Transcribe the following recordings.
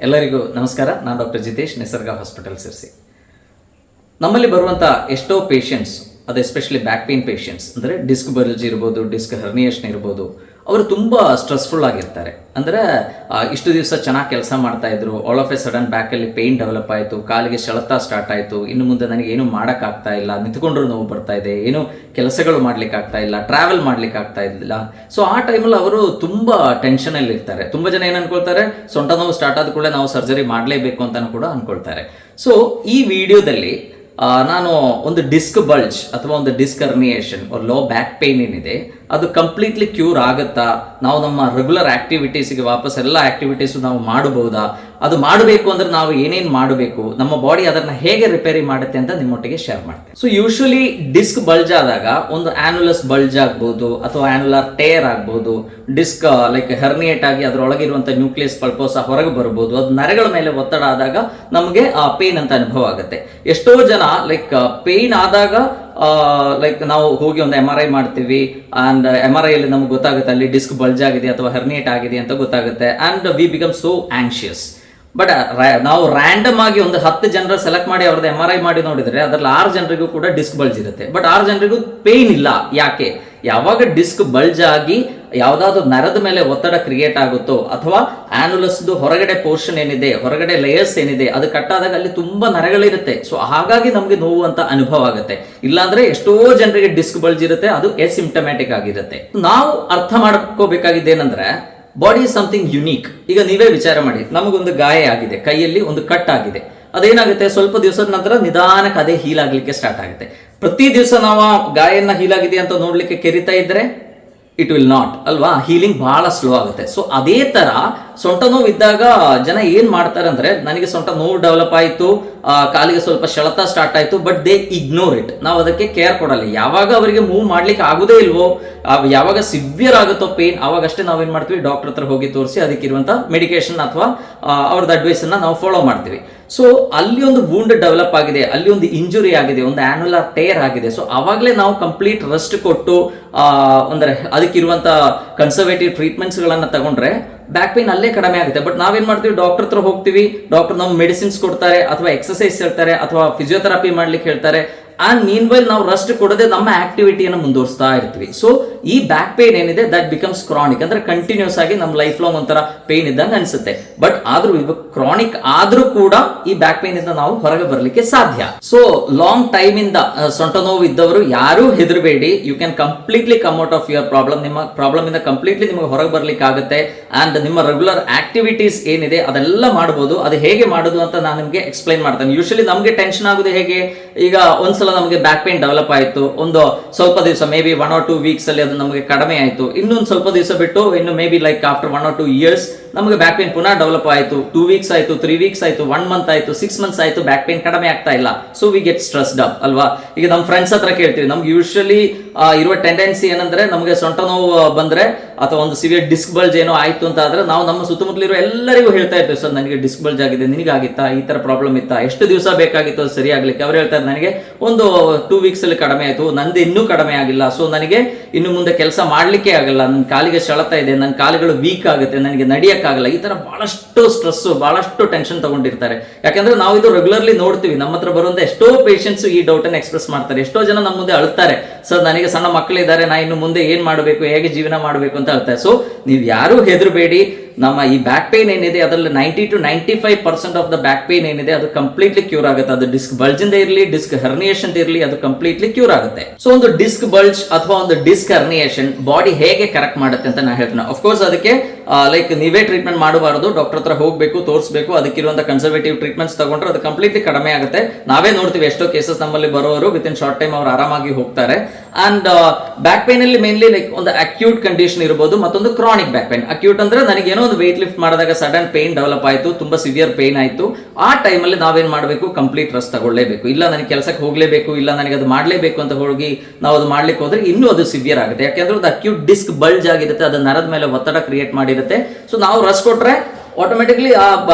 ಎಲ್ಲರಿಗೂ ನಮಸ್ಕಾರ. ನಾನು ಡಾಕ್ಟರ್ ಜಿತೇಶ್, ನಿಸರ್ಗ ಹಾಸ್ಪಿಟಲ್ ಸಿರ್ಸಿ. ನಮ್ಮಲ್ಲಿ ಬರುವಂಥ ಎಷ್ಟೋ ಪೇಷಂಟ್ಸ್, ಅದು ಎಸ್ಪೆಷಲಿ ಬ್ಯಾಕ್ ಪೇನ್ ಪೇಷಂಟ್ಸ್, ಅಂದರೆ ಡಿಸ್ಕ್ ಬಲ್ಜ್ ಇರ್ಬೋದು, ಡಿಸ್ಕ್ ಹರ್ನಿಯೇಷನ್ ಇರ್ಬೋದು, ಅವರು ತುಂಬ ಸ್ಟ್ರೆಸ್ಫುಲ್ ಆಗಿರ್ತಾರೆ. ಅಂದರೆ ಇಷ್ಟು ದಿವಸ ಚೆನ್ನಾಗಿ ಕೆಲಸ ಮಾಡ್ತಾಯಿದ್ರು, ಆಲ್ ಆಫ್ ಎ ಸಡನ್ ಬ್ಯಾಕಲ್ಲಿ ಪೇಯ್ನ್ ಡೆವಲಪ್ ಆಯಿತು, ಕಾಲಿಗೆ ಸೆಳೆತ ಸ್ಟಾರ್ಟ್ ಆಯಿತು, ಇನ್ನು ಮುಂದೆ ನನಗೆ ಏನು ಮಾಡೋಕ್ಕಾಗ್ತಾ ಇಲ್ಲ, ನಿಂತ್ಕೊಂಡ್ರೂ ನೋವು ಬರ್ತಾ ಇದೆ, ಏನು ಕೆಲಸಗಳು ಮಾಡ್ಲಿಕ್ಕಾಗ್ತಾ ಇಲ್ಲ, ಟ್ರಾವೆಲ್ ಮಾಡ್ಲಿಕ್ಕಾಗ್ತಾ ಇಲ್ಲ. ಸೊ ಆ ಟೈಮಲ್ಲಿ ಅವರು ತುಂಬ ಟೆನ್ಷನಲ್ಲಿ ಇರ್ತಾರೆ. ತುಂಬ ಜನ ಏನು ಅನ್ಕೊಳ್ತಾರೆ, ಸೊಂಟ ನೋವು ಸ್ಟಾರ್ಟ್ ಆದ ಕೂಡಲೇ ನಾವು ಸರ್ಜರಿ ಮಾಡಲೇಬೇಕು ಅಂತಲೂ ಕೂಡ ಅಂದ್ಕೊಳ್ತಾರೆ. ಸೊ ಈ ವಿಡಿಯೋದಲ್ಲಿ ನಾನು ಒಂದು ಡಿಸ್ಕ್ ಬಲ್ಜ್ ಅಥವಾ ಒಂದು disc herniation low back pain ಏನಿದೆ ಅದು ಕಂಪ್ಲೀಟ್ಲಿ ಕ್ಯೂರ್ ಆಗುತ್ತಾ, ನಾವು ನಮ್ಮ ರೆಗ್ಯುಲರ್ ಆಕ್ಟಿವಿಟೀಸ್ಗೆ ವಾಪಸ್ ಎಲ್ಲ ಆಕ್ಟಿವಿಟೀಸು ನಾವು ಮಾಡಬಹುದಾ, ಅದು ಮಾಡಬೇಕು ಅಂದ್ರೆ ನಾವು ಏನೇನು ಮಾಡಬೇಕು, ನಮ್ಮ ಬಾಡಿ ಅದನ್ನು ಹೇಗೆ ರಿಪೇರಿ ಮಾಡುತ್ತೆ ಅಂತ ನಿಮ್ಮೊಟ್ಟಿಗೆ ಶೇರ್ ಮಾಡ್ತೇನೆ. ಸೊ ಯೂಶಲಿ ಡಿಸ್ಕ್ ಬಲ್ಜ್ ಆದಾಗ ಒಂದು ಆನ್ಯುಲಸ್ ಬಲ್ಜ್ ಆಗ್ಬೋದು ಅಥವಾ ಆನ್ಯುಲರ್ ಟೇರ್ ಆಗ್ಬೋದು, ಡಿಸ್ಕ್ ಲೈಕ್ ಹರ್ನಿಯೇಟ್ ಆಗಿ ಅದರೊಳಗಿರುವಂಥ ನ್ಯೂಕ್ಲಿಯಸ್ ಪಲ್ಪೋಸ ಹೊರಗೆ ಬರ್ಬೋದು, ಅದು ನರಗಳ ಮೇಲೆ ಒತ್ತಡ ಆದಾಗ ನಮಗೆ ಆ ಪೇನ್ ಅಂತ ಅನುಭವ ಆಗುತ್ತೆ. ಎಷ್ಟೋ ಜನ ಲೈಕ್ ಪೇನ್ ಆದಾಗ ಲೈಕ್ ನಾವು ಹೋಗಿ ಒಂದು MRI ಮಾಡ್ತೀವಿ, ಆ್ಯಂಡ್ MRI ಅಲ್ಲಿ ನಮ್ಗೆ ಗೊತ್ತಾಗುತ್ತೆ ಅಲ್ಲಿ ಡಿಸ್ಕ್ ಬಲ್ಜ್ ಆಗಿದೆ ಅಥವಾ ಹರ್ನಿಯೇಟ್ ಆಗಿದೆ ಅಂತ ಗೊತ್ತಾಗುತ್ತೆ, and we become so anxious. But ನಾವು ರ್ಯಾಂಡಮ್ ಆಗಿ ಒಂದು 10 ಜನರ ಸೆಲೆಕ್ಟ್ ಮಾಡಿ ಅವ್ರದ್ದು MRI ಮಾಡಿ ನೋಡಿದ್ರೆ ಅದರಲ್ಲಿ 6 ಜನರಿಗೂ ಕೂಡ ಡಿಸ್ಕ್ ಬಲ್ಜ್ ಇರುತ್ತೆ, ಬಟ್ 6 ಜನರಿಗೂ ಪೇನ್ ಇಲ್ಲ. ಯಾಕೆ? ಯಾವಾಗ ಡಿಸ್ಕ್ ಬಲ್ಜ್ ಆಗಿ ಯಾವುದಾದ್ರೂ ನರದ ಮೇಲೆ ಒತ್ತಡ ಕ್ರಿಯೇಟ್ ಆಗುತ್ತೋ ಅಥವಾ ಆನ್ಯುಲಸ್ದು ಹೊರಗಡೆ ಪೋರ್ಷನ್ ಏನಿದೆ, ಹೊರಗಡೆ ಲೇಯರ್ಸ್ ಏನಿದೆ ಅದು ಕಟ್ಟಾದಾಗ ಅಲ್ಲಿ ತುಂಬಾ ನರಗಳಿರುತ್ತೆ. ಸೊ ಹಾಗಾಗಿ ನಮಗೆ ನೋವು ಅಂತ ಅನುಭವ ಆಗುತ್ತೆ. ಇಲ್ಲಾಂದ್ರೆ ಎಷ್ಟೋ ಜನರಿಗೆ ಡಿಸ್ಕ್ ಬಲ್ಜ್ ಇರುತ್ತೆ, ಅದು ಎಸಿಂಪ್ಟಮ್ಯಾಟಿಕ್ ಆಗಿರುತ್ತೆ. ನಾವು ಅರ್ಥ ಮಾಡ್ಕೋಬೇಕಾಗಿದ್ದೇನೆಂದ್ರೆ ಬಾಡಿ ಇಸ್ ಸಮಥಿಂಗ್ ಯುನೀಕ್. ಈಗ ನೀವೇ ವಿಚಾರ ಮಾಡಿ, ನಮಗೊಂದು ಗಾಯ ಆಗಿದೆ, ಕೈಯಲ್ಲಿ ಒಂದು ಕಟ್ ಆಗಿದೆ, ಅದೇನಾಗುತ್ತೆ ಸ್ವಲ್ಪ ದಿವಸದ ನಂತರ ನಿಧಾನಕ್ಕೆ ಅದೇ ಹೀಲ್ ಆಗ್ಲಿಕ್ಕೆ ಸ್ಟಾರ್ಟ್ ಆಗುತ್ತೆ. ಪ್ರತಿ ದಿವಸ ನಾವು ಗಾಯನ ಹೀಲ್ ಆಗಿದೆ ಅಂತ ನೋಡ್ಲಿಕ್ಕೆ ಕೆರಿತಾ ಇದ್ರೆ ಇಟ್ ವಿಲ್ ನಾಟ್ ಅಲ್ವಾ, ಹೀಲಿಂಗ್ ಬಹಳ ಸ್ಲೋ ಆಗುತ್ತೆ. ಸೊ ಅದೇ ತರ ಸೊಂಟ ನೋವು ಇದ್ದಾಗ ಜನ ಏನ್ ಮಾಡ್ತಾರೆ ಅಂದ್ರೆ, ನನಗೆ ಸೊಂಟ ನೋವು ಡೆವಲಪ್ ಆಯಿತು, ಕಾಲಿಗೆ ಸ್ವಲ್ಪ ಸೆಳೆತ ಸ್ಟಾರ್ಟ್ ಆಯಿತು, ಬಟ್ ದೇ ಇಗ್ನೋರ್ ಇಟ್. ನಾವು ಅದಕ್ಕೆ ಕೇರ್ ಕೊಡಲ್ಲ. ಯಾವಾಗ ಅವರಿಗೆ ಮೂವ್ ಮಾಡ್ಲಿಕ್ಕೆ ಆಗುದೇ ಇಲ್ವೋ, ಯಾವಾಗ ಸಿವಿಯರ್ ಆಗುತ್ತೋ ಪೇನ್, ಅವಾಗಷ್ಟೇ ನಾವೇನ್ ಮಾಡ್ತೀವಿ, ಡಾಕ್ಟರ್ ಹತ್ರ ಹೋಗಿ ತೋರಿಸಿ ಅದಕ್ಕಿರುವಂತ ಮೆಡಿಕೇಶನ್ ಅಥವಾ ಅವ್ರದ್ದು ಅಡ್ವೈಸ್ ಅನ್ನ ನಾವು ಫಾಲೋ ಮಾಡ್ತೀವಿ. ಸೊ ಅಲ್ಲಿ ಒಂದು ವೂಂಡ್ ಡೆವಲಪ್ ಆಗಿದೆ, ಅಲ್ಲಿ ಒಂದು ಇಂಜುರಿ ಆಗಿದೆ, ಒಂದು ಆನ್ಯುಲರ್ ಟೇರ್ ಆಗಿದೆ. ಸೊ ಅವಾಗಲೇ ನಾವು ಕಂಪ್ಲೀಟ್ ರೆಸ್ಟ್ ಕೊಟ್ಟು ಅಂದ್ರೆ ಅದಕ್ಕಿರುವಂತ ಕನ್ಸರ್ವೇಟಿವ್ ಟ್ರೀಟ್ಮೆಂಟ್ಸ್ ಗಳನ್ನ ತಗೊಂಡ್ರೆ ಬ್ಯಾಕ್ ಪೇನ್ ಅಲ್ಲೇ ಕಡಿಮೆ ಆಗುತ್ತೆ. ಬಟ್ ನಾವೇನ್ ಮಾಡ್ತೀವಿ, ಡಾಕ್ಟರ್ ಹತ್ರ ಹೋಗ್ತೀವಿ, ಡಾಕ್ಟರ್ ನಮ್ಗೆ ಮೆಡಿಸಿನ್ಸ್ ಕೊಡ್ತಾರೆ ಅಥವಾ ಎಕ್ಸರ್ಸೈಸ್ ಹೇಳ್ತಾರೆ ಅಥವಾ ಫಿಸಿಯೋಥೆರಪಿ ಮಾಡ್ಲಿಕ್ಕೆ ಹೇಳ್ತಾರೆ. ಆ್ಯಂಡ್ ಮೀನ್ ವೈಲ್ ನಾವು ರೆಸ್ಟ್ ಕೊಡದೆ ನಮ್ಮ ಆಕ್ಟಿವಿಟಿಯನ್ನು ಮುಂದುವರಿಸ್ತಾ ಇರ್ತೀವಿ. ಸೊ ಈ ಬ್ಯಾಕ್ ಪೇನ್ ಏನಿದೆ ದಟ್ ಬಿಕಮ್ಸ್ ಕ್ರಾನಿಕ್, ಅಂದ್ರೆ ಕಂಟಿನ್ಯೂಸ್ ಆಗಿ ನಮ್ಮ ಲೈಫ್ ಲಾಂಗ್ ಒಂಥರ ಪೇನ್ ಇದ್ದಂಗೆ ಅನ್ಸುತ್ತೆ. ಬಟ್ ಆದ್ರೂ ಇದು ಕ್ರಾನಿಕ್ ಆದ್ರೂ ಕೂಡ ಈ ಬ್ಯಾಕ್ ಪೇನ್ ಇಂದ ನಾವು ಹೊರಗೆ ಬರಲಿಕ್ಕೆ ಸಾಧ್ಯ. ಸೊ ಲಾಂಗ್ ಟೈಮ್ ಇಂದ ಸೊಂಟ ನೋವು ಇದ್ದವರು ಯಾರೂ ಹೆದರಬೇಡಿ, you can completely come out of your problem. ನಿಮ್ಮ ಪ್ರಾಬ್ಲಮ್ ಇಂದ ಕಂಪ್ಲೀಟ್ಲಿ ನಿಮಗೆ ಹೊರಗೆ ಬರ್ಲಿಕ್ಕೆ ಆಗುತ್ತೆ. ಅಂಡ್ ನಿಮ್ಮ ರೆಗ್ಯುಲರ್ ಆಕ್ಟಿವಿಟೀಸ್ ಏನಿದೆ ಅದೆಲ್ಲ ಮಾಡಬಹುದು. ಅದು ಹೇಗೆ ಮಾಡೋದು ಅಂತ ನಾನು ನಿಮಗೆ ಎಕ್ಸ್ಪ್ಲೈನ್ ಮಾಡ್ತೇನೆ. ಯೂಶಲಿ ನಮಗೆ ಟೆನ್ಷನ್ ಆಗೋದು ಹೇಗೆ, ಈಗ ಒಂದ್ಸಲ ನಮಗೆ ಬ್ಯಾಕ್ ಪೇನ್ ಡೆವಲಪ್ ಆಯಿತು, ಒಂದು ಸ್ವಲ್ಪ ದಿವಸ ಮೇ ಬಿ 1 or 2 weeks ಅಲ್ಲಿ ಅದು ನಮಗೆ ಕಡಿಮೆ ಆಯಿತು, ಇನ್ನೊಂದು ಸ್ವಲ್ಪ ದಿವಸ ಬಿಟ್ಟು ಇನ್ನು may be like after 1 or 2 years ನಮಗೆ ಬ್ಯಾಕ್ ಪೇನ್ ಪುನಃ ಡೆವಲಪ್ ಆಯಿತು. 2 weeks ಆಯಿತು, 3 weeks ಆಯಿತು, 1 month ಆಯಿತು, 6 months ಆಯಿತು, ಬ್ಯಾಕ್ ಪೇನ್ ಕಡಿಮೆ ಆಗ್ತಾ ಇಲ್ಲ. So we get stressed up ಅಲ್ವಾ. ಈಗ ನಮ್ಮ ಫ್ರೆಂಡ್ಸ್ ಹತ್ರ ಕೇಳ್ತೀವಿ, ನಮ್ಗೆ ಯೂಶಲಿ ಇರುವ ಟೆಂಡೆನ್ಸಿ ಏನಂದ್ರೆ, ನಮಗೆ ಸೊಂಟ ನೋವು ಬಂದ್ರೆ ಅಥವಾ ಒಂದು ಸಿವಿಯರ್ ಡಿಸ್ಕ್ ಬಲ್ಜ್ ಏನೋ ಆಯ್ತು ಅಂತ ಆದ್ರೆ ನಾವು ನಮ್ಮ ಸುತ್ತಮುತ್ತಲಿರೋ ಎಲ್ಲರಿಗೂ ಹೇಳ್ತಾ ಇರ್ತೀವಿ, ಸರ್ ನನಗೆ ಡಿಸ್ಕ್ ಬಲ್ಜ್ ಆಗಿದೆ, ನಿನಗಾಗಿತ್ತಾ, ಈ ತರ ಪ್ರಾಬ್ಲಮ್ ಇತ್ತಾ, ಎಷ್ಟು ದಿವಸ ಬೇಕಾಗಿತ್ತು ಅದು ಸರಿ ಆಗ್ಲಿಕ್ಕೆ? ಅವ್ರು ಹೇಳ್ತಾರೆ, ನನಗೆ ಒಂದು 2 weeks ಅಲ್ಲಿ ಕಡಿಮೆ ಆಯಿತು, ನಂದು ಇನ್ನೂ ಕಡಿಮೆ ಆಗಿಲ್ಲ, ಸೊ ನನಗೆ ಇನ್ನು ಮುಂದೆ ಕೆಲಸ ಮಾಡ್ಲಿಕ್ಕೆ ಆಗಲ್ಲ, ನನ್ನ ಕಾಲಿಗೆ ಸೆಳೆತ ಇದೆ, ನನ್ನ ಕಾಲುಗಳು ವೀಕ್ ಆಗುತ್ತೆ, ನನಗೆ ನಡಿಯಕ್ಕಾಗಲ್ಲ. ಈ ತರ ಬಹಳಷ್ಟು ಸ್ಟ್ರೆಸ್, ಬಹಳಷ್ಟು ಟೆನ್ಷನ್ ತಗೊಂಡಿರ್ತಾರೆ. ಯಾಕಂದ್ರೆ ನಾವು ಇದು ರೆಗ್ಯುಲರ್ಲಿ ನೋಡ್ತೀವಿ. ನಮ್ಮ ಹತ್ರ ಬರುವಂತ ಎಷ್ಟೋ ಪೇಷಂಟ್ಸ್ ಈ ಡೌಟ್ ಅನ್ನು ಎಕ್ಸ್ಪ್ರೆಸ್ ಮಾಡ್ತಾರೆ. ಎಷ್ಟೋ ಜನ ನಮ್ಮ ಮುಂದೆ ಅಳ್ತಾರೆ, ಸರ್ ನನಗೆ ಸಣ್ಣ ಮಕ್ಕಳಿದ್ದಾರೆ, ನಾ ಇನ್ನು ಮುಂದೆ ಏನ್ ಮಾಡಬೇಕು, ಹೇಗೆ ಜೀವನ ಮಾಡಬೇಕು ಅಂತ ಹೇಳ್ತಾರೆ. ಸೊ ನೀವು ಯಾರು ಹೆದರಬೇಡಿ. ನಮ್ಮ ಈ ಬ್ಯಾಕ್ ಪೇನ್ ಏನಿದೆ ಅದರಲ್ಲಿ 90 to 95% of the back pain ಏನಿದೆ ಅದು ಕಂಪ್ಲೀಟ್ಲಿ ಕ್ಯೂರ್ ಆಗುತ್ತೆ. ಅದು ಡಿಸ್ಕ್ ಬಲ್ಜ್ ಇಂದ ಇರಲಿ, ಡಿಸ್ಕ್ ಹರ್ನಿಯೇಷನ್ ಇರಲಿ, ಅದು ಕಂಪ್ಲೀಟ್ಲಿ ಕ್ಯೂರ್ ಆಗುತ್ತೆ. ಸೊ ಒಂದು ಡಿಸ್ಕ್ ಬಲ್ಜ್ ಅಥವಾ ಒಂದು ಡಿಸ್ಕ್ ಹರ್ನಿಯೇಷನ್ ಬಾಡಿ ಹೇಗೆ ಕರೆಕ್ಟ್ ಮಾಡುತ್ತೆ ಅಂತ ನಾನು ಹೇಳ್ತೀನಿ. ಅಫ್ಕೋರ್ಸ್ ಅದಕ್ಕೆ ಲೈಕ್ ನೀವೇ ಟ್ರೀಟ್ಮೆಂಟ್ ಮಾಡಬಾರದು, ಡಾಕ್ಟರ್ ಹತ್ರ ಹೋಗಬೇಕು, ತೋರಿಸಬೇಕು, ಅದಕ್ಕಿರುವಂತ ಕನ್ಸರ್ವೇಟಿವ್ ಟ್ರೀಟ್ಮೆಂಟ್ಸ್ ತಗೊಂಡ್ರೆ ಅದು ಕಂಪ್ಲೀಟ್ಲಿ ಕಡಿಮೆ ಆಗುತ್ತೆ. ನಾವೇ ನೋಡ್ತೀವಿ ಎಷ್ಟೋ ಕೇಸಸ್ ನಮ್ಮಲ್ಲಿ ಬರೋರು ವಿತ್ ಇನ್ ಶಾರ್ಟ್ ಟೈಮ್ ಅವರು ಆರಾಮಾಗಿ ಹೋಗ್ತಾರೆ. ಅಂಡ್ ಬ್ಯಾಕ್ ಪೇನ್ ಅಲ್ಲಿ ಮೇನ್ಲಿ ಲೈಕ್ ಒಂದು ಅಕ್ಯೂಟ್ ಕಂಡೀಷನ್ ಇರಬಹುದು, ಮತ್ತೊಂದು ಕ್ರಾನಿಕ್ ಬ್ಯಾಕ್ ಪೇನ್. ಅಕ್ಯೂಟ್ ಅಂದ್ರೆ ನನಗೆ ಏನೋ ಒಂದು ವೇಟ್ ಲಿಫ್ಟ್ ಮಾಡಿದಾಗ ಸಡನ್ ಪೇನ್ ಡೆವಲಪ್ ಆಯಿತು, ತುಂಬಾ ಸಿವಿಯರ್ ಪೇನ್ ಆಯಿತು, ಆ ಟೈಮಲ್ಲಿ ನಾವೇನ್ ಮಾಡಬೇಕು, ಕಂಪ್ಲೀಟ್ ರೆಸ್ಟ್ ತಗೊಳ್ಳೇಬೇಕು. ಇಲ್ಲ ನನಗೆ ಕೆಲಸಕ್ಕೆ ಹೋಗಲೇಬೇಕು, ಇಲ್ಲ ನನಗೆ ಅದು ಮಾಡಲೇಬೇಕು ಅಂತ ಹೋಗಿ ನಾವು ಅದು ಮಾಡ್ಲಿಕ್ಕೆ ಹೋದ್ರೆ ಇನ್ನೂ ಅದು ಸಿವಿಯರ್ ಆಗುತ್ತೆ. ಯಾಕೆಂದ್ರೆ ಅದು ಅಕ್ಯೂಟ್ ಡಿಸ್ಕ್ ಬಲ್ಜ್ ಆಗಿರುತ್ತೆ, ಅದು ನರದ ಮೇಲೆ ಒತ್ತಡ ಕ್ರಿಯೇಟ್ ಮಾಡಿರುತ್ತೆ. ಸೊ ನಾವು ರೆಸ್ಟ್ ಕೊಟ್ರೆ ಆಟೋಮೆಟಿಕ್ಲಿ ಆ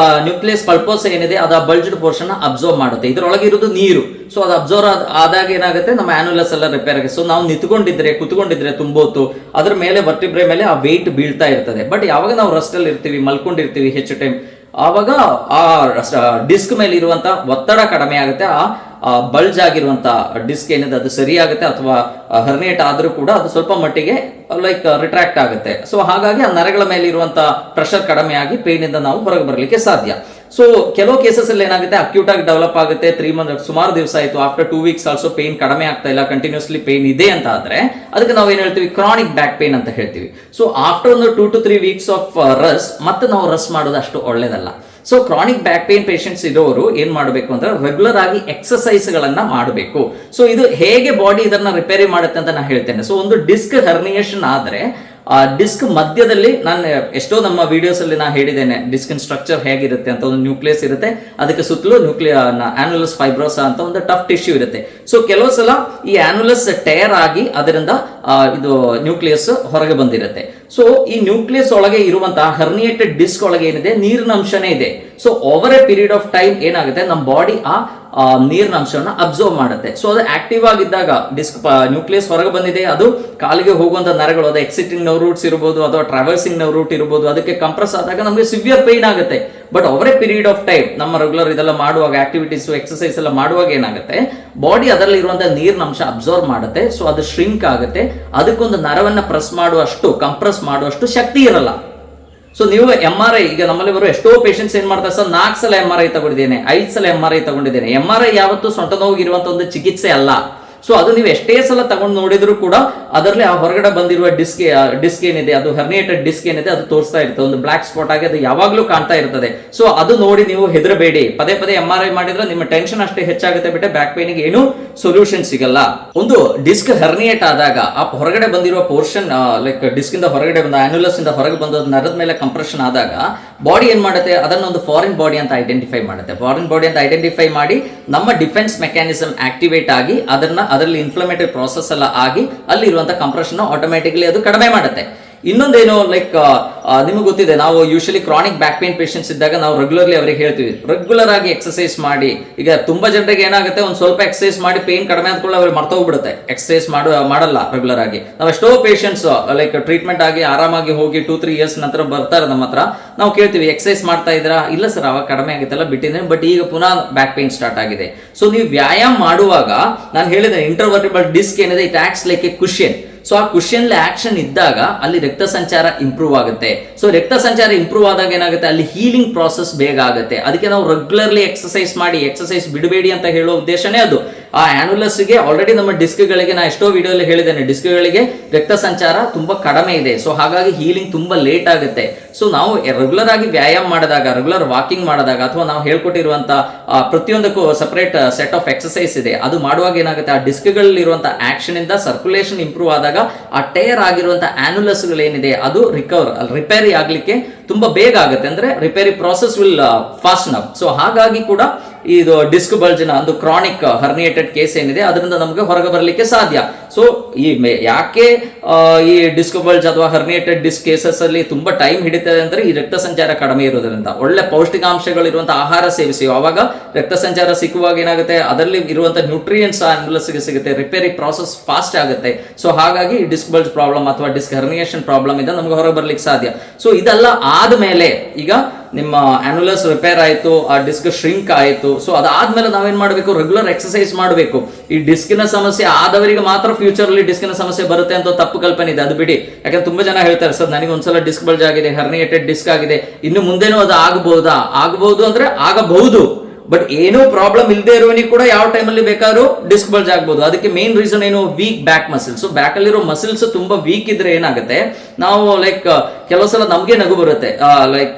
ನ್ಯೂಕ್ಲಿಯಸ್ ಪಲ್ಪೋಸ್ ಏನಿದೆ ಅದು ಆ ಬಲ್ಜ್ಡ್ ಪೋರ್ಷನ್ ಅಬ್ಸರ್ವ್ ಮಾಡುತ್ತೆ. ಇದರೊಳಗೆ ಇರೋದು ನೀರು. ಸೊ ಅದು ಅಬ್ಸರ್ವ್ ಆದಾಗ ಏನಾಗುತ್ತೆ, ನಮ್ಮ ಆನ್ಯುಲಸ್ ಎಲ್ಲ ರಿಪೇರ್ ಆಗುತ್ತೆ. ಸೊ ನಾವು ನಿಂತ್ಕೊಂಡಿದ್ರೆ ಕುತ್ಕೊಂಡಿದ್ರೆ ತುಂಬೊತ್ತು ಅದ್ರ ಮೇಲೆ ವರ್ಟಿಬ್ರೆ ಮೇಲೆ ಆ ವೆಯ್ಟ್ ಬೀಳ್ತಾ ಇರ್ತದೆ. ಬಟ್ ಯಾವಾಗ ನಾವು ರೆಸ್ಟ್ ಅಲ್ಲಿ ಇರ್ತೀವಿ, ಮಲ್ಕೊಂಡಿರ್ತೀವಿ ಹೆಚ್ಚು ಟೈಮ್, ಆವಾಗ ಆ ಡಿಸ್ಕ್ ಮೇಲೆ ಇರುವಂತ ಒತ್ತಡ ಕಡಿಮೆ ಆಗುತ್ತೆ, ಆ ಬಲ್ಜ್ ಆಗಿರುವಂತ ಡಿಸ್ಕ್ ಏನಿದೆ ಅದು ಸರಿಯಾಗುತ್ತೆ, ಅಥವಾ ಹರ್ನಿಯೇಟ್ ಆದ್ರೂ ಕೂಡ ಅದು ಸ್ವಲ್ಪ ಮಟ್ಟಿಗೆ ಲೈಕ್ ರಿಟ್ರಾಕ್ಟ್ ಆಗುತ್ತೆ. ಸೊ ಹಾಗಾಗಿ ಆ ನರಗಳ ಮೇಲೆ ಇರುವಂತ ಪ್ರೆಷರ್ ಕಡಿಮೆ ಆಗಿ ಪೇನ್ ಇಂದ ನಾವು ಹೊರಗೆ ಬರಲಿಕ್ಕೆ ಸಾಧ್ಯ. ಸೊ ಕೆಲವು ಕೇಸಸ್ ಅಲ್ಲಿ ಏನಾಗುತ್ತೆ, ಅಕ್ಯೂಟ್ ಆಗಿ ಡೆವಲಪ್ ಆಗುತ್ತೆ, 3 ಮಂತ್ ಸುಮಾರು ದಿವಸ ಆಯ್ತು, ಆಫ್ಟರ್ 2 ವೀಕ್ಸ್ ಆಲ್ಸೋ ಪೇನ್ ಕಡಿಮೆ ಆಗ್ತಾ ಇಲ್ಲ, ಕಂಟಿನ್ಯೂಸ್ಲಿ ಪೇನ್ ಇದೆ ಅಂತ ಆದ್ರೆ ಅದಕ್ಕೆ ನಾವು ಏನ್ ಹೇಳ್ತೀವಿ, ಕ್ರಾನಿಕ್ ಬ್ಯಾಕ್ ಪೇನ್ ಅಂತ ಹೇಳ್ತೀವಿ. ಸೊ ಆಫ್ಟರ್ ಒಂದು 2 to 3 ವೀಕ್ಸ್ ಆಫ್ ರೆಸ್ಟ್ ಮತ್ತೆ ನಾವು ರೆಸ್ಟ್ ಮಾಡೋದು ಅಷ್ಟು ಒಳ್ಳೇದಲ್ಲ. So chronic back pain patients ಇರೋರು ಏನ್ ಮಾಡಬೇಕು ಅಂದ್ರೆ ರೆಗ್ಯುಲರ್ ಆಗಿ ಎಕ್ಸಸೈಸ್ ಗಳನ್ನ ಮಾಡಬೇಕು. ಸೊ ಇದು ಹೇಗೆ ಬಾಡಿ ಇದನ್ನ ರಿಪೇರಿ ಮಾಡುತ್ತೆ ಅಂತ ನಾನು ಹೇಳ್ತೇನೆ. ಸೊ ಒಂದು ಡಿಸ್ಕ್ ಹರ್ನಿಯೇಷನ್ ಆದ್ರೆ ಆ ಡಿಸ್ಕ್ ಮಧ್ಯದಲ್ಲಿ, ನಾನು ಎಷ್ಟೋ ನಮ್ಮ ವಿಡಿಯೋಸ್ ಅಲ್ಲಿ ನಾನು ಹೇಳಿದ್ದೇನೆ ಡಿಸ್ಕ್ ಸ್ಟ್ರಕ್ಚರ್ ಹೇಗಿರುತ್ತೆ ಅಂತ. ಒಂದು ನ್ಯೂಕ್ಲಿಯಸ್ ಇರುತ್ತೆ, ಅದಕ್ಕೆ ಸುತ್ತಲೂ ಆನ್ಯುಲಸ್ ಫೈಬ್ರೋಸಾ ಅಂತ ಒಂದು ಟಫ್ ಟಿಶ್ಯೂ ಇರುತ್ತೆ. ಸೊ ಕೆಲವು ಸಲ ಈ ಆನ್ಯುಲಸ್ ಟೇರ್ ಆಗಿ ಅದರಿಂದ ಇದು ನ್ಯೂಕ್ಲಿಯಸ್ ಹೊರಗೆ ಬಂದಿರುತ್ತೆ. ಸೊ ಈ ನ್ಯೂಕ್ಲಿಯಸ್ ಒಳಗೆ ಇರುವಂತಹ ಹರ್ನಿಯೇಟೆಡ್ ಡಿಸ್ಕ್ ಒಳಗೆ ಏನಿದೆ, ನೀರಿನ ಅಂಶನೇ ಇದೆ. So over A period of time ಏನಾಗುತ್ತೆ, ನಮ್ಮ ಬಾಡಿ ಆ ನೀರಿನ ಅಂಶವನ್ನು ಅಬ್ಸರ್ವ್ ಮಾಡುತ್ತೆ. ಸೊ ಅದು ಆಕ್ಟಿವ್ ಆಗಿದ್ದಾಗ ಡಿಸ್ಕ್ ನ್ಯೂಕ್ಲಿಯಸ್ ಹೊರಗೆ ಬಂದಿದೆ, ಅದು ಕಾಲಿಗೆ ಹೋಗುವಂತ ನರಗಳು, ಅದು ಎಕ್ಸಿಟಿಂಗ್ ನರ್ವ್ ರೂಟ್ಸ್ ಇರಬಹುದು ಅಥವಾ ಟ್ರಾವರ್ಸಿಂಗ್ ನರ್ವ್ ರೂಟ್ ಇರಬಹುದು, ಅದಕ್ಕೆ ಕಂಪ್ರೆಸ್ ಆದಾಗ ನಮಗೆ ಸಿವಿಯರ್ ಪೇನ್ ಆಗುತ್ತೆ. But over A period of time ನಮ್ಮ ರೆಗ್ಯುಲರ್ ಇದೆಲ್ಲ ಮಾಡುವಾಗ, ಆಕ್ಟಿವಿಟೀಸ್ ಎಕ್ಸಸೈಸ್ ಎಲ್ಲ ಮಾಡುವಾಗ ಏನಾಗುತ್ತೆ, ಬಾಡಿ ಅದರಲ್ಲಿ ಇರುವಂತಹ ನೀರಿನ ಅಂಶ ಅಬ್ಸರ್ವ್ ಮಾಡುತ್ತೆ. ಸೊ ಅದು ಶ್ರಿಂಕ್ ಆಗುತ್ತೆ, ಅದಕ್ಕೊಂದು ನರವನ್ನ ಪ್ರೆಸ್ ಮಾಡುವಷ್ಟು, ಕಂಪ್ರೆಸ್ ಮಾಡುವಷ್ಟು ಶಕ್ತಿ ಇರಲ್ಲ. ಸೊ ನೀವು MRI, ಈಗ ನಮ್ಮಲ್ಲಿ ಬರೋ ಎಷ್ಟೋ ಪೇಷಂಟ್ಸ್ ಏನ್ ಮಾಡ್ತಾರೆ ಸರ್, 4 ಸಲ MRI ತಗೊಂಡಿದ್ದೇನೆ, 5 ಸಲ MRI ತಗೊಂಡಿದ್ದೇನೆ. MRI ಯಾವತ್ತೂ ಸೊಂಟ ನೋವಿಗಿರುವಂತ ಒಂದು ಚಿಕಿತ್ಸೆ ಅಲ್ಲ. ಸೊ ಅದು ನೀವು ಎಷ್ಟೇ ಸಲ ತಗೊಂಡು ನೋಡಿದ್ರು ಕೂಡ ಅದರಲ್ಲಿ ಆ ಹೊರಗಡೆ ಬಂದಿರುವ ಡಿಸ್ಕ್ ಏನಿದೆ, ಅದು ಹರ್ನಿಯೇಟೆಡ್ ಡಿಸ್ಕ್ ಏನಿದೆ ಅದು ತೋರಿಸ್ತಾ ಇರುತ್ತೆ, ಒಂದು ಬ್ಲಾಕ್ ಸ್ಪಾಟ್ ಆಗಿ ಅದು ಯಾವಾಗ್ಲೂ ಕಾಣ್ತಾ ಇರ್ತದೆ. ಸೊ ಅದು ನೋಡಿ ನೀವು ಹೆದರಬೇಡಿ. ಪದೇ ಪದೇ MRI ಮಾಡಿದ್ರೆ ನಿಮ್ಮ ಟೆನ್ಷನ್ ಅಷ್ಟೇ ಹೆಚ್ಚಾಗುತ್ತೆ ಬಿಟ್ಟೆ ಬ್ಯಾಕ್ ಪೇನಿಗೆ ಏನು ಸೊಲ್ಯೂಷನ್ ಸಿಗಲ್ಲ. ಒಂದು ಡಿಸ್ಕ್ ಹರ್ನಿಯೇಟ್ ಆದಾಗ ಆ ಹೊರಗಡೆ ಬಂದಿರುವ ಪೋರ್ಷನ್, ಲೈಕ್ ಡಿಸ್ಕ್ ಇಂದ ಹೊರಗಡೆ ಬಂದ ಆನ್ಯುಲಸ್ ಇಂದ ಹೊರಗೆ ಬಂದ ನರದ ಮೇಲೆ ಕಂಪ್ರೆಷನ್ ಆದಾಗ ಬಾಡಿ ಏನ್ ಮಾಡುತ್ತೆ, ಅದನ್ನ ಒಂದು ಫಾರಿನ್ ಬಾಡಿ ಅಂತ ಐಡೆಂಟಿಫೈ ಮಾಡುತ್ತೆ. ಫಾರಿನ್ ಬಾಡಿ ಅಂತ ಐಡೆಂಟಿಫೈ ಮಾಡಿ ನಮ್ಮ ಡಿಫೆನ್ಸ್ ಮೆಕ್ಯಾನಿಸಮ್ ಆಕ್ಟಿವೇಟ್ ಆಗಿ ಅದರಲ್ಲಿ ಇನ್ಫ್ಲಮೇಟರಿ ಪ್ರಾಸೆಸ್ ಎಲ್ಲ ಆಗಿ ಅಲ್ಲಿರುವಂತ ಕಂಪ್ರೆಷನ್ ಆಟೋಮ್ಯಾಟಿಕಲಿ ಅದು ಕಡಿಮೆ ಮಾಡುತ್ತೆ. ಇನ್ನೊಂದೇನು, ಲೈಕ್ ನಿಮಗೆ ಗೊತ್ತಿದೆ, ನಾವು usually chronic back pain patients ಇದ್ದಾಗ ನಾವು ರೆಗ್ಯುಲರ್ಲಿ ಅವರಿಗೆ ಹೇಳ್ತೀವಿ, ರೆಗ್ಯುಲರ್ ಆಗಿ ಎಕ್ಸಸೈಸ್ ಮಾಡಿ. ಈಗ ತುಂಬಾ ಜನರಿಗೆ ಏನಾಗುತ್ತೆ, ಒಂದು ಸ್ವಲ್ಪ ಎಕ್ಸಸೈಸ್ ಮಾಡಿ ಪೇನ್ ಕಡಿಮೆ ಆದ್ಕೊಳ್ಳಿ ಅವ್ರಿಗೆ ಮರ್ತೋಗ್ಬಿಡುತ್ತೆ, ಎಕ್ಸಸೈಸ್ ಮಾಡಲ್ಲ ರೆಗ್ಯುಲರ್ ಆಗಿ. ನಾವು ಎಷ್ಟೋ ಪೇಷಂಟ್ಸ್ ಲೈಕ್ ಟ್ರೀಟ್ಮೆಂಟ್ ಆಗಿ ಆರಾಮಾಗಿ ಹೋಗಿ 2-3 ಇಯರ್ಸ್ ನಂತರ ಬರ್ತಾರೆ ನಮ್ಮ ಹತ್ರ. ನಾವು ಕೇಳ್ತೀವಿ, ಎಕ್ಸಸೈಸ್ ಮಾಡ್ತಾ ಇದ್ರಾ? ಇಲ್ಲ ಸರ್, ಅವಾಗ ಕಡಿಮೆ ಆಗಿತ್ತಲ್ಲ, ಬಿಟ್ಟಿದ್ದೇನೆ, ಬಟ್ ಈಗ ಪುನಃ ಬ್ಯಾಕ್ ಪೇನ್ ಸ್ಟಾರ್ಟ್ ಆಗಿದೆ. ಸೊ ನೀವು ವ್ಯಾಯಾಮ ಮಾಡುವಾಗ ನಾನು ಹೇಳಿದೆ, ಇಂಟರ್ವರ್ಟಿಬಲ್ ಡಿಸ್ಕ್ ಏನಿದೆ, it acts like A cushion. So ಆ ಕುಷನ್ ಆಕ್ಷನ್ ಇದ್ದಾಗ ಅಲ್ಲಿ ರಕ್ತ ಸಂಚಾರ ಇಂಪ್ರೂವ್ ಆಗುತ್ತೆ. ಸೊ ರಕ್ತ ಸಂಚಾರ ಇಂಪ್ರೂವ್ ಆದಾಗ ಏನಾಗುತ್ತೆ, ಅಲ್ಲಿ ಹೀಲಿಂಗ್ ಪ್ರಾಸೆಸ್ ಬೇಗ ಆಗುತ್ತೆ. ಅದಕ್ಕೆ ನಾವು ರೆಗ್ಯುಲರ್ಲಿ ಎಕ್ಸಸೈಸ್ ಮಾಡಿ, ಎಕ್ಸಸೈಸ್ ಬಿಡಬೇಡಿ ಅಂತ ಹೇಳೋ ಉದ್ದೇಶನೇ ಅದು. ಆ ಆನ್ಯುಲಸ್ ಗೆ ಆಲ್ರೆಡಿ ನಮ್ಮ ಡಿಸ್ಕ್ ಗಳಿಗೆ ನಾ ಎಷ್ಟೋ ವಿಡಿಯೋಲಿ ಹೇಳಿದ್ದೇನೆ, ಡಿಸ್ಕ್ ಗಳಿಗೆ ರಕ್ತ ಸಂಚಾರ ತುಂಬಾ ಕಡಿಮೆ ಇದೆ. ಸೊ ಹಾಗಾಗಿ ಹೀಲಿಂಗ್ ತುಂಬಾ ಲೇಟ್ ಆಗುತ್ತೆ. ಸೊ ನಾವು ರೆಗ್ಯುಲರ್ ಆಗಿ ವ್ಯಾಯಾಮ ಮಾಡಿದಾಗ, ರೆಗ್ಯುಲರ್ ವಾಕಿಂಗ್ ಮಾಡಿದಾಗ, ಅಥವಾ ನಾವು ಹೇಳ್ಕೊಟ್ಟಿರುವಂತ ಪ್ರತಿಯೊಂದಕ್ಕೂ ಸಪರೇಟ್ ಸೆಟ್ ಆಫ್ ಎಕ್ಸಸೈಸ್ ಇದೆ, ಅದು ಮಾಡುವಾಗ ಏನಾಗುತ್ತೆ, ಆ ಡಿಸ್ಕ್ ಗಳಲ್ಲಿ ಇರುವಂತಹ ಆಕ್ಷನ್ ಇಂದ ಸರ್ಕ್ಯುಲೇಷನ್ ಇಂಪ್ರೂವ್ ಆದಾಗ ಆ ಟೈರ್ ಆಗಿರುವಂತಹ ಆನ್ಯುಲಸ್ ಏನಿದೆ ಅದು ರಿಪೇರಿ ಆಗ್ಲಿಕ್ಕೆ ತುಂಬಾ ಬೇಗ ಆಗುತ್ತೆ. ಅಂದ್ರೆ repair process will fast up. So ಹಾಗಾಗಿ ಕೂಡ ಇದು ಡಿಸ್ಕ್ ಬಲ್ಜ್ನ ಒಂದು ಕ್ರಾನಿಕ್ ಹರ್ನಿಯೇಟೆಡ್ ಕೇಸ್ ಏನಿದೆ ಅದರಿಂದ ನಮಗೆ ಹೊರಗೆ ಬರಲಿಕ್ಕೆ ಸಾಧ್ಯ. ಸೊ ಯಾಕೆ ಈ ಡಿಸ್ಕ್ ಬಲ್ಜ್ ಅಥವಾ ಹರ್ನಿಯೇಟೆಡ್ ಡಿಸ್ಕ್ ಕೇಸಸ್ ಅಲ್ಲಿ ತುಂಬಾ ಟೈಮ್ ಹಿಡಿತದೆ ಅಂದ್ರೆ ಈ ರಕ್ತ ಸಂಚಾರ ಕಡಿಮೆ ಇರೋದ್ರಿಂದ. ಒಳ್ಳೆ ಪೌಷ್ಟಿಕಾಂಶಗಳಿರುವಂತಹ ಆಹಾರ ಸೇವಿಸಿ, ಅವಾಗ ರಕ್ತ ಸಂಚಾರ ಸಿಕ್ಕುವಾಗ ಏನಾಗುತ್ತೆ, ಅದರಲ್ಲಿ ಇರುವಂತಹ ನ್ಯೂಟ್ರಿಯೆಂಟ್ಸ್ ಆನ್ಯುಲಸ್ಗೆ ಸಿಗುತ್ತೆ, ರಿಪೇರಿ ಪ್ರಾಸೆಸ್ ಫಾಸ್ಟ್ ಆಗುತ್ತೆ. ಸೊ ಹಾಗಾಗಿ ಡಿಸ್ಕ್ ಬಲ್ಜ್ ಪ್ರಾಬ್ಲಮ್ ಅಥವಾ ಡಿಸ್ಕ್ ಹರ್ನಿಯೇಷನ್ ಪ್ರಾಬ್ಲಮ್ ಇಂದ ನಮಗೆ ಹೊರಗೆ ಬರ್ಲಿಕ್ಕೆ ಸಾಧ್ಯ. ಸೊ ಇದೆಲ್ಲ ಆದ್ಮೇಲೆ ಈಗ ನಿಮ್ಮ ಆನ್ಯುಲಸ್ ರಿಪೇರ್ ಆಯಿತು, ಆ ಡಿಸ್ಕ್ ಶ್ರಿಂಕ್ ಆಯಿತು. ಸೊ ಅದಾದ್ಮೇಲೆ ನಾವೇನ್ ಮಾಡಬೇಕು, ರೆಗ್ಯುಲರ್ ಎಕ್ಸಸೈಸ್ ಮಾಡಬೇಕು. ಈ ಡಿಸ್ಕಿನ ಸಮಸ್ಯೆ ಆದವರಿಗೆ ಮಾತ್ರ ಫ್ಯೂಚರ್ ಅಲ್ಲಿ ಡಿಸ್ಕಿನ ಸಮಸ್ಯೆ ಬರುತ್ತೆ ಅಂತ ತಪ್ಪು ಕಲ್ಪನೆ ಇದೆ, ಅದು ಬಿಡಿ. ಯಾಕಂದ್ರೆ ತುಂಬಾ ಜನ ಹೇಳ್ತಾರೆ, ಸರ್ ನನಗೆ ಒಂದ್ಸಲ ಡಿಸ್ಕ್ ಬಲ್ಜ್ ಆಗಿದೆ, ಹರ್ನಿಯೇಟೆಡ್ ಡಿಸ್ಕ್ ಆಗಿದೆ, ಇನ್ನು ಮುಂದೆನೂ ಅದು ಆಗಬಹುದಾ? ಆಗಬಹುದು ಅಂದ್ರೆ ಆಗಬಹುದು, ಬಟ್ ಏನೋ ಪ್ರಾಬ್ಲಮ್ ಇಲ್ಲದೆ ಇರುವನಿಗೆ ಕೂಡ ಯಾವ ಟೈಮಲ್ಲಿ ಬೇಕಾದ್ರೂ ಡಿಸ್ಕ್ ಬಲ್ಜ್ ಆಗ್ಬಹುದು. ಅದಕ್ಕೆ ಮೇನ್ ರೀಸನ್ ಏನು, week back muscles. So back ಅಲ್ಲಿರೋ ಮಸಿಲ್ಸ್ ತುಂಬಾ ವೀಕ್ ಇದ್ರೆ ಏನಾಗುತ್ತೆ, ನಾವು ಲೈಕ್ ಕೆಲವು ಸಲ ನಮ್ಗೆ ನಗು ಬರುತ್ತೆ, ಲೈಕ್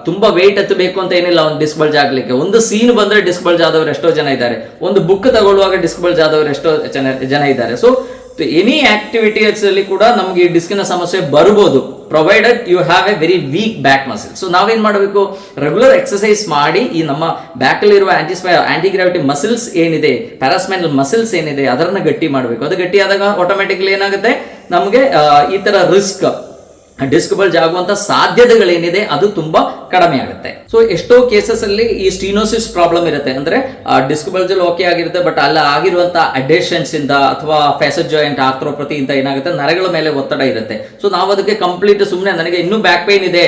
ತುಂಬಾ ವೆಯ್ಟ್ ಎತ್ತಬೇಕು ಅಂತ ಏನಿಲ್ಲ ಒಂದು ಡಿಸ್ಕ್ ಬಲ್ಜ್ ಆಗ್ಲಿಕ್ಕೆ. ಒಂದು ಸೀನ್ ಬಂದ್ರೆ ಡಿಸ್ಕ್ ಬಲ್ಜ್ ಆದವರು ಎಷ್ಟೋ ಜನ ಇದ್ದಾರೆ, ಒಂದು ಬುಕ್ ತಗೊಳ್ಳುವಾಗ ಡಿಸ್ಕ್ ಬಲ್ಜ್ ಆದವರು ಎಷ್ಟೋ ಜನ ಇದ್ದಾರೆ. ಸೊ ಎನಿ ಆಕ್ಟಿವಿಟೀಸ್ ಅಲ್ಲಿ ಕೂಡ ನಮ್ಗೆ ಈ ಡಿಸ್ಕಿನ ಸಮಸ್ಯೆ ಬರ್ಬೋದು, provided you have a very weak back muscle. So ನಾವೇನ್ ಮಾಡಬೇಕು, ರೆಗ್ಯುಲರ್ ಎಕ್ಸಸೈಸ್ ಮಾಡಿ ಈ ನಮ್ಮ ಬ್ಯಾಕ್ ಅಲ್ಲಿರುವ ಆಂಟಿಗ್ರಾವಿಟಿ ಮಸಿಲ್ಸ್ ಏನಿದೆ, ಪ್ಯಾರಾಸ್ಮೈನಲ್ ಮಸಿಲ್ಸ್ ಏನಿದೆ ಅದನ್ನ ಗಟ್ಟಿ ಮಾಡಬೇಕು. ಅದು ಗಟ್ಟಿ ಆದಾಗ ಆಟೋಮೆಟಿಕ್ಲಿ ಏನಾಗುತ್ತೆ, ನಮಗೆ ಈ ತರ ರಿಸ್ಕ್ ಡಿಸ್ಕ್ ಬಲ್ಜ್ ಆಗುವಂತ ಸಾಧ್ಯತೆಗಳೇನಿದೆ ಅದು ತುಂಬಾ ಕಡಿಮೆ ಆಗುತ್ತೆ. ಸೊ ಎಷ್ಟೋ ಕೇಸಸ್ ಅಲ್ಲಿ ಈ ಸ್ಟೀನೋಸಿಸ್ ಪ್ರಾಬ್ಲಮ್ ಇರುತ್ತೆ, ಅಂದ್ರೆ ಡಿಸ್ಕ್ ಬಲ್ಜ್ ಅಲ್ಲಿ ಓಕೆ ಆಗಿರುತ್ತೆ, ಬಟ್ ಅಲ್ಲ ಆಗಿರುವಂತ ಅಡೇಷನ್ಸ್ ಇಂದ ಅಥವಾ ಫ್ಯಾಸೆಟ್ ಜಾಯಿಂಟ್ ಆರ್ಥ್ರೋಪತಿ ಇಂದ ಏನಾಗುತ್ತೆ, ನರಗಳ ಮೇಲೆ ಒತ್ತಡ ಇರುತ್ತೆ. ಸೊ ನಾವು ಅದಕ್ಕೆ ಕಂಪ್ಲೀಟ್ ಸುಮ್ಮನೆ ನನಗೆ ಇನ್ನೂ ಬ್ಯಾಕ್ ಪೇನ್ ಇದೆ,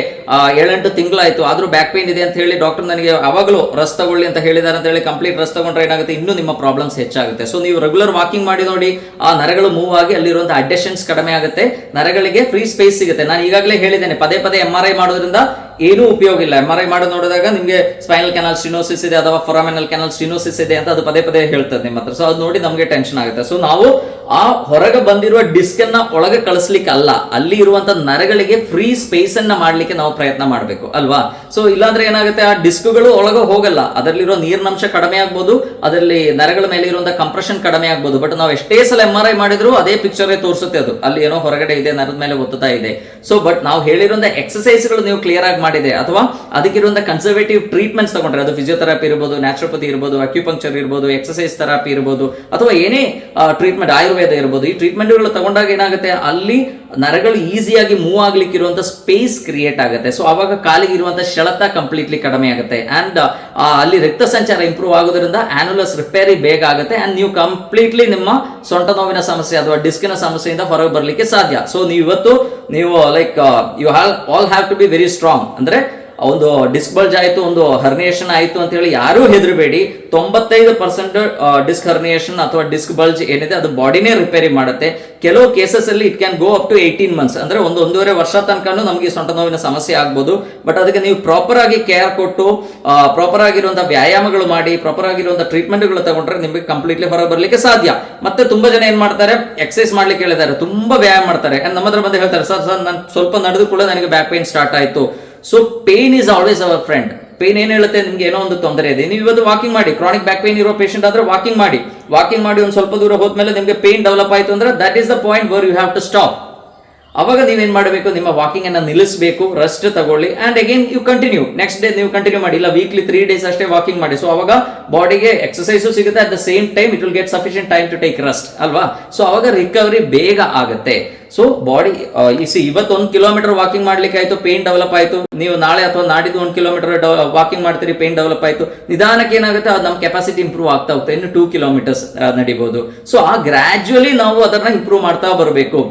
7-8 ತಿಂಗಳಾಯ್ತು ಆದ್ರೂ ಬ್ಯಾಕ್ ಪೇನ್ ಇದೆ ಅಂತ ಹೇಳಿ ಡಾಕ್ಟರ್ ನನಗೆ ಅವಾಗಲೂ ರಸ್ ತಗೊಳ್ಳಿ ಅಂತ ಹೇಳಿದಾರೆ ಅಂತ ಹೇಳಿ ಕಂಪ್ಲೀಟ್ ರಸ್ ತಗೊಂಡ್ರೆ ಏನಾಗುತ್ತೆ, ಇನ್ನೂ ನಿಮ್ಮ ಪ್ರಾಬ್ಲಮ್ಸ್ ಹೆಚ್ಚಾಗುತ್ತೆ. ಸೊ ನೀವು ರೆಗ್ಯುಲರ್ ವಾಕಿಂಗ್ ಮಾಡಿ ನೋಡಿ, ಆ ನರಗಳು ಮೂವ್ ಆಗಿ ಅಲ್ಲಿರುವಂತಹ ಅಡೇಷನ್ಸ್ ಕಡಿಮೆ ಆಗುತ್ತೆ, ನರಗಳಿಗೆ ಫ್ರೀ ಸ್ಪೇಸ್ ಸಿಗುತ್ತೆ. ನಾನು ಈಗಾಗಲೇ ಹೇಳಿದ್ದೇನೆ, ಪದೇ ಪದೇ MRI ಮಾಡೋದ್ರಿಂದ ಏನೂ ಉಪಯೋಗ ಇಲ್ಲ. MRI ಮಾಡಿ ನೋಡಿದಾಗ ನಿಮಗೆ ಸ್ಪೈನಲ್ ಕೆನಾಲ್ ಸ್ಟಿನೋಸಿಸ್ ಇದೆ ಅಥವಾ ಫೊರಾಮಿನಲ್ ಕೆನಾಲ್ ಸ್ಟಿನೋಸಿಸ್ ಇದೆ ಅಂತ ಅದು ಪದೇ ಪದೇ ಹೇಳ್ತದೆ ನಿಮ್ಮ ಹತ್ರ. ಸೊ ಅದು ನೋಡಿ ನಮಗೆ ಟೆನ್ಷನ್ ಆಗುತ್ತೆ. ಸೊ ನಾವು ಆ ಹೊರಗೆ ಬಂದಿರುವ ಡಿಸ್ಕ್ ಅನ್ನ ಒಳಗೆ ಕಳಿಸ್ಲಿಕ್ಕೆ ಅಲ್ಲ, ಅಲ್ಲಿ ಇರುವಂತ ನರಗಳಿಗೆ ಫ್ರೀ ಸ್ಪೇಸ್ ಅನ್ನ ಮಾಡ್ಲಿಕ್ಕೆ ನಾವು ಪ್ರಯತ್ನ ಮಾಡಬೇಕು ಅಲ್ವಾ. ಸೊ ಇಲ್ಲಾಂದ್ರೆ ಏನಾಗುತ್ತೆ, ಆ ಡಿಸ್ಕ್ಗಳು ಒಳಗೆ ಹೋಗಲ್ಲ, ಅದರಲ್ಲಿರೋ ನೀರಿನಂಶ ಕಡಿಮೆ ಆಗ್ಬೋದು, ಅದರಲ್ಲಿ ನರಗಳ ಮೇಲೆ ಇರುವಂತಹ ಕಂಪ್ರೆಷನ್ ಕಡಿಮೆ ಆಗ್ಬೋದು. ಬಟ್ ನಾವು ಎಷ್ಟೇ ಸಲ MRI ಮಾಡಿದ್ರು ಅದೇ ಪಿಕ್ಚರ್ ತೋರಿಸುತ್ತೆ, ಅದು ಅಲ್ಲಿ ಏನೋ ಹೊರಗಡೆ ಇದೆ, ನರದ ಮೇಲೆ ಒತ್ತುತ್ತಾ ಇದೆ. ಸೊ ಬಟ್ ನಾವು ಹೇಳಿರುವಂತ ಎಕ್ಸರ್ಸೈಸ್ ಗಳು ನೀವು ಕ್ಲಿಯರ್ ಆಗಿ ಮಾಡಿದೆ, ಅಥವಾ ಅದಕ್ಕಿರುವಂತ ಕನ್ಸರ್ವೇಟಿವ್ ಟ್ರೀಟ್ಮೆಂಟ್ಸ್ ತಗೊಂಡ್ರೆ, ಅದು ಫಿಸಿಯೋಥೆರಪಿ ಇರ್ಬೋದು, ನ್ಯಾಚುರೋಪತಿ ಇರ್ಬೋದು, ಅಕ್ಯುಪಂಕ್ಚರ್ ಇರ್ಬೋದು, ಎಕ್ಸರ್ಸೈಸ್ ಥೆರಪಿ ಇರ್ಬೋದು, ಅಥವಾ ಏನೇ ಟ್ರೀಟ್ಮೆಂಟ್ ಆಯುರ್ವೇದ ಇರ್ಬೋದು, ಈ ಟ್ರೀಟ್ಮೆಂಟ್ಗಳು ತಗೊಂಡಾಗ ಏನಾಗುತ್ತೆ, ಅಲ್ಲಿ ನರಗಳು ಈಸಿಯಾಗಿ ಮೂವ್ ಆಗ್ಲಿಕ್ಕೆ ಇರುವಂತ ಸ್ಪೇಸ್ ಕ್ರಿಯೇಟ್ ಆಗುತ್ತೆ. ಸೊ ಅವಾಗ ಕಾಲಿಗೆ ಇರುವಂತಹ ಸೆಳೆತ ಕಂಪ್ಲೀಟ್ಲಿ ಕಡಿಮೆ ಆಗುತ್ತೆ, ಅಂಡ್ ಅಲ್ಲಿ ರಕ್ತ ಸಂಚಾರ ಇಂಪ್ರೂವ್ ಆಗೋದ್ರಿಂದ ಆನ್ಯುಲಸ್ ರಿಪೇರಿ ಬೇಗ ಆಗುತ್ತೆ, ಅಂಡ್ ನೀವು ಕಂಪ್ಲೀಟ್ಲಿ ನಿಮ್ಮ ಸೊಂಟ ನೋವಿನ ಸಮಸ್ಯೆ ಅಥವಾ ಡಿಸ್ಕಿನ ಸಮಸ್ಯೆಯಿಂದ ಹೊರಗೆ ಬರಲಿಕ್ಕೆ ಸಾಧ್ಯ. ಸೊ ನೀವು ಇವತ್ತು like you all have to be very strong. ಅಂದ್ರೆ ಒಂದು ಡಿಸ್ಕ್ ಬಲ್ಜ್ ಆಯ್ತು, ಒಂದು ಹರ್ನಿಯೇಷನ್ ಆಯ್ತು ಅಂತ ಹೇಳಿ ಯಾರೂ ಹೆದರಬೇಡಿ. 95% ಡಿಸ್ಕ್ ಹರ್ನಿಯೇಷನ್ ಅಥವಾ ಡಿಸ್ಕ್ ಬಲ್ಜ್ ಏನಿದೆ ಅದು ಬಾಡಿನೇ ರಿಪೇರಿ ಮಾಡುತ್ತೆ. ಕೆಲವು ಕೇಸಸ್ ಅಲ್ಲಿ it can go up to 18 months, ಅಂದ್ರೆ 1.5 ವರ್ಷ ತನಕನೂ ನಮಗೆ ಸೊಂಟ ನೋವಿನ ಸಮಸ್ಯೆ ಆಗ್ಬೋದು. ಬಟ್ ಅದಕ್ಕೆ ನೀವು ಪ್ರಾಪರ್ ಆಗಿ ಕೇರ್ ಕೊಟ್ಟು, ಪ್ರಾಪರ್ ಆಗಿರುವಂತಹ ವ್ಯಾಯಾಮಗಳು ಮಾಡಿ, ಪ್ರಾಪರ್ ಆಗಿರುವಂತಹ ಟ್ರೀಟ್ಮೆಂಟ್ಗಳು ತಗೊಂಡ್ರೆ ನಿಮಗೆ ಕಂಪ್ಲೀಟ್ಲಿ ಹೊರಗೆ ಬರ್ಲಿಕ್ಕೆ ಸಾಧ್ಯ. ಮತ್ತೆ ತುಂಬಾ ಜನ ಏನ್ ಮಾಡ್ತಾರೆ, ಎಕ್ಸರ್ಸೈಸ್ ಮಾಡ್ಲಿಕ್ಕೆ ಹೇಳಿದ್ದಾರೆ, ತುಂಬಾ ವ್ಯಾಯಾಮ ಮಾಡ್ತಾರೆ, ನಮ್ಮ ಹತ್ರ ಬಂದು ಹೇಳ್ತಾರೆ, ಸರ್ ನಾನು ಸ್ವಲ್ಪ ನಡೆದು ಕೂಡ ನನಗೆ ಬ್ಯಾಕ್ ಪೇನ್ ಸ್ಟಾರ್ಟ್ ಆಯ್ತು. So pain is always hour friend. Pain ಏನ್ ಹೇಳುತ್ತೆ, ನಿಮ್ಗೆ ಏನೋ ಒಂದು ತೊಂದರೆ ಇದೆ, ನೀವು ಇವತ್ತು ವಾಕಿಂಗ್ ಮಾಡಿ. ಕ್ರಾನಿಕ್ ಬ್ಯಾಕ್ ಪೇನ್ ಇರೋ ಪೇಷಂಟ್ ಆದ್ರೆ ವಾಕಿಂಗ್ ಮಾಡಿ ಒಂದು ಸ್ವಲ್ಪ ದೂರ ಹೋದ್ಮೇಲೆ ನಿಮಗೆ ಪೇನ್ ಡೆವಲಪ್ ಆಯ್ತು ಅಂದ್ರೆ that is the point where you have to stop. ಅವಾಗ ನೀವೇನ್ ಮಾಡಬೇಕು, ನಿಮ್ಮ ವಾಕಿಂಗ್ ಅನ್ನ ನಿಲ್ಲಿಸಬೇಕು, ರೆಸ್ಟ್ ತಗೊಳ್ಳಿ, and again you continue. Next day ನೀವು ಕಂಟಿನ್ಯೂ ಮಾಡಿ, ಇಲ್ಲ ವೀಕ್ಲಿ 3 days ಅಷ್ಟೇ ವಾಕಿಂಗ್ ಮಾಡಿ. ಸೊ ಅವಾಗ ಬಾಡಿಗೆ ಎಕ್ಸರ್ಸೈಸು ಸಿಗುತ್ತೆ, at the same time it will get sufficient time to take rest ಅಲ್ವಾ. ಸೊ ಅವಾಗ ರಿಕವರಿ ಬೇಗ ಆಗುತ್ತೆ. ಸೊ ಬಾಡಿ ಇವತ್ತು 1 kilometer ವಾಕಿಂಗ್ ಮಾಡ್ಲಿಕ್ಕೆ ಆಯ್ತು, ಪೇನ್ ಡೆವಲಪ್ ಆಯ್ತು, ನೀವು ನಾಳೆ ಅಥವಾ ನಾಡಿದ್ದು 1 kilometer ವಾಕಿಂಗ್ ಮಾಡ್ತೀರಿ, ಪೇನ್ ಡೆವಲಪ್ ಆಯ್ತು, ನಿಧಾನಕ್ಕೆ ಏನಾಗುತ್ತೆ, ಅದು ನಮ್ಮ ಕೆಪಾಸಿಟಿ ಇಂಪ್ರೂವ್ ಆಗ್ತಾ ಹೋಗುತ್ತೆ, ಇನ್ನು 2 kilometers ನಡಿಬಹುದು. ಸೊ ಆ ಗ್ರಾಜುಯಲಿ ನಾವು ಅದನ್ನ ಇಂಪ್ರೂವ್ ಮಾಡ್ತಾ ಬರಬೇಕು.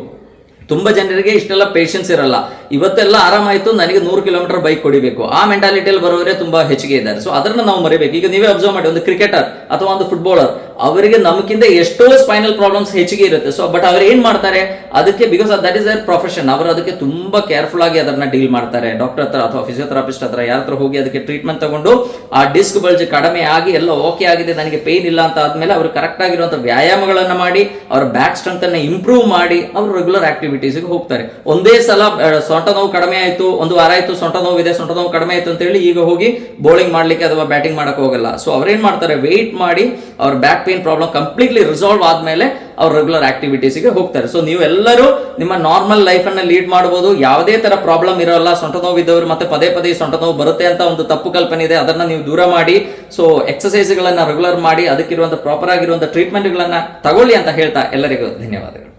ತುಂಬಾ ಜನರಿಗೆ ಇಷ್ಟೆಲ್ಲ ಪೇಷನ್ಸ್ ಇರಲ್ಲ. ಇವತ್ತೆಲ್ಲ ಆರಾಮಾಯ್ತು, ನನಗೆ 100 kilometer ಬೈಕ್ ಹೊಡಿಬೇಕು, ಆ ಮೆಂಟಾಲಿಟಿಯಲ್ಲಿ ಬರೋರೇ ತುಂಬಾ ಹೆಚ್ಚಿಗೆ ಇದ್ದಾರೆ. ಸೊ ಅದನ್ನ ನಾವು ಮರಿಬೇಕು. ಈಗ ನೀವೇ ಅಬ್ಸರ್ವ್ ಮಾಡಿ, ಒಂದು ಕ್ರಿಕೆಟರ್ ಅಥವಾ ಒಂದು ಫುಟ್ಬಾಲರ್, ಅವರಿಗೆ ನಮಗಿಂತ ಎಷ್ಟೋ ಸ್ಪೈನಲ್ ಪ್ರಾಬ್ಲಮ್ಸ್ ಹೆಚ್ಚಿಗೆ ಇರುತ್ತೆ. ಸೊ ಬಟ್ ಅವ್ರು ಏನ್ ಮಾಡ್ತಾರೆ, ಅದಕ್ಕೆ because that is their profession, ಅವರು ಅದಕ್ಕೆ ತುಂಬಾ ಕೇರ್ಫುಲ್ ಆಗಿ ಅದನ್ನ ಡೀಲ್ ಮಾಡ್ತಾರೆ. ಡಾಕ್ಟರ್ ಹತ್ರ ಅಥವಾ ಫಿಸಿಯೋಥೆರಪಿಸ್ಟ್ ಹತ್ರ ಯಾರ ಹತ್ರ ಹೋಗಿ ಅದಕ್ಕೆ ಟ್ರೀಟ್ಮೆಂಟ್ ತಗೊಂಡು ಆ ಡಿಸ್ಕ್ ಬಲ್ಜ್ ಕಡಿಮೆ ಆಗಿ ಎಲ್ಲ ಓಕೆ ಆಗಿದೆ, ನನಗೆ ಪೇನ್ ಇಲ್ಲ ಅಂತ ಆದ್ಮೇಲೆ ಅವರು ಕರೆಕ್ಟ್ ಆಗಿರುವಂತಹ ವ್ಯಾಯಾಮಗಳನ್ನ ಮಾಡಿ, ಅವರ ಬ್ಯಾಕ್ ಸ್ಟ್ರೆಂತ್ ಅನ್ನ ಇಂಪ್ರೂವ್ ಮಾಡಿ, ಅವರು ರೆಗ್ಯುಲರ್ ಆಕ್ಟಿವಿಟೀಸ್ ಹೋಗ್ತಾರೆ. ಒಂದೇ ಸಲ ಸೊಂಟ ನೋವು ಕಡಿಮೆ ಆಯ್ತು, 1 ವಾರ ಆಯ್ತು, ಸೊಂಟ ನೋವು ಇದೆ, ಸೊಂಟ ನೋವು ಕಡಿಮೆ ಆಯ್ತು ಅಂತ ಹೇಳಿ ಈಗ ಹೋಗಿ ಬೌಲಿಂಗ್ ಮಾಡ್ಲಿಕ್ಕೆ ಅಥವಾ ಬ್ಯಾಟಿಂಗ್ ಮಾಡಕ್ ಹೋಗಲ್ಲ. ಸೊ ಅವ್ರೇನ್ ಮಾಡ್ತಾರೆ, ವೇಟ್ ಮಾಡಿ ಅವ್ರ back pain problem completely resolve ಆದ್ಮೇಲೆ ಅವ್ರು ರೆಗ್ಯುಲರ್ ಆಕ್ಟಿವಿಟೀಸ್ಗೆ ಹೋಗ್ತಾರೆ. ಸೊ ನೀವು ಎಲ್ಲರೂ ನಿಮ್ಮ ನಾರ್ಮಲ್ ಲೈಫ್ ಅನ್ನ ಲೀಡ್ ಮಾಡಬಹುದು, ಯಾವುದೇ ತರ ಪ್ರಾಬ್ಲಮ್ ಇರೋಲ್ಲ. ಸೊಂಟ ನೋವು ಇದ್ದವರು ಮತ್ತೆ ಪದೇ ಸೊಂಟ ನೋವು ಬರುತ್ತೆ ಅಂತ ಒಂದು ತಪ್ಪು ಕಲ್ಪನೆ ಇದೆ, ಅದನ್ನ ನೀವು ದೂರ ಮಾಡಿ. ಸೊ ಎಕ್ಸರ್ಸೈಸ್ ಗಳನ್ನ ರೆಗ್ಯುಲರ್ ಮಾಡಿ, ಅದಕ್ಕಿರುವಂತ ಪ್ರಾಪರ್ ಆಗಿರುವಂತ ಟ್ರೀಟ್ಮೆಂಟ್ ಗಳನ್ನ ತಗೊಳ್ಳಿ ಅಂತ ಹೇಳ್ತಾ ಎಲ್ಲರಿಗೂ ಧನ್ಯವಾದಗಳು.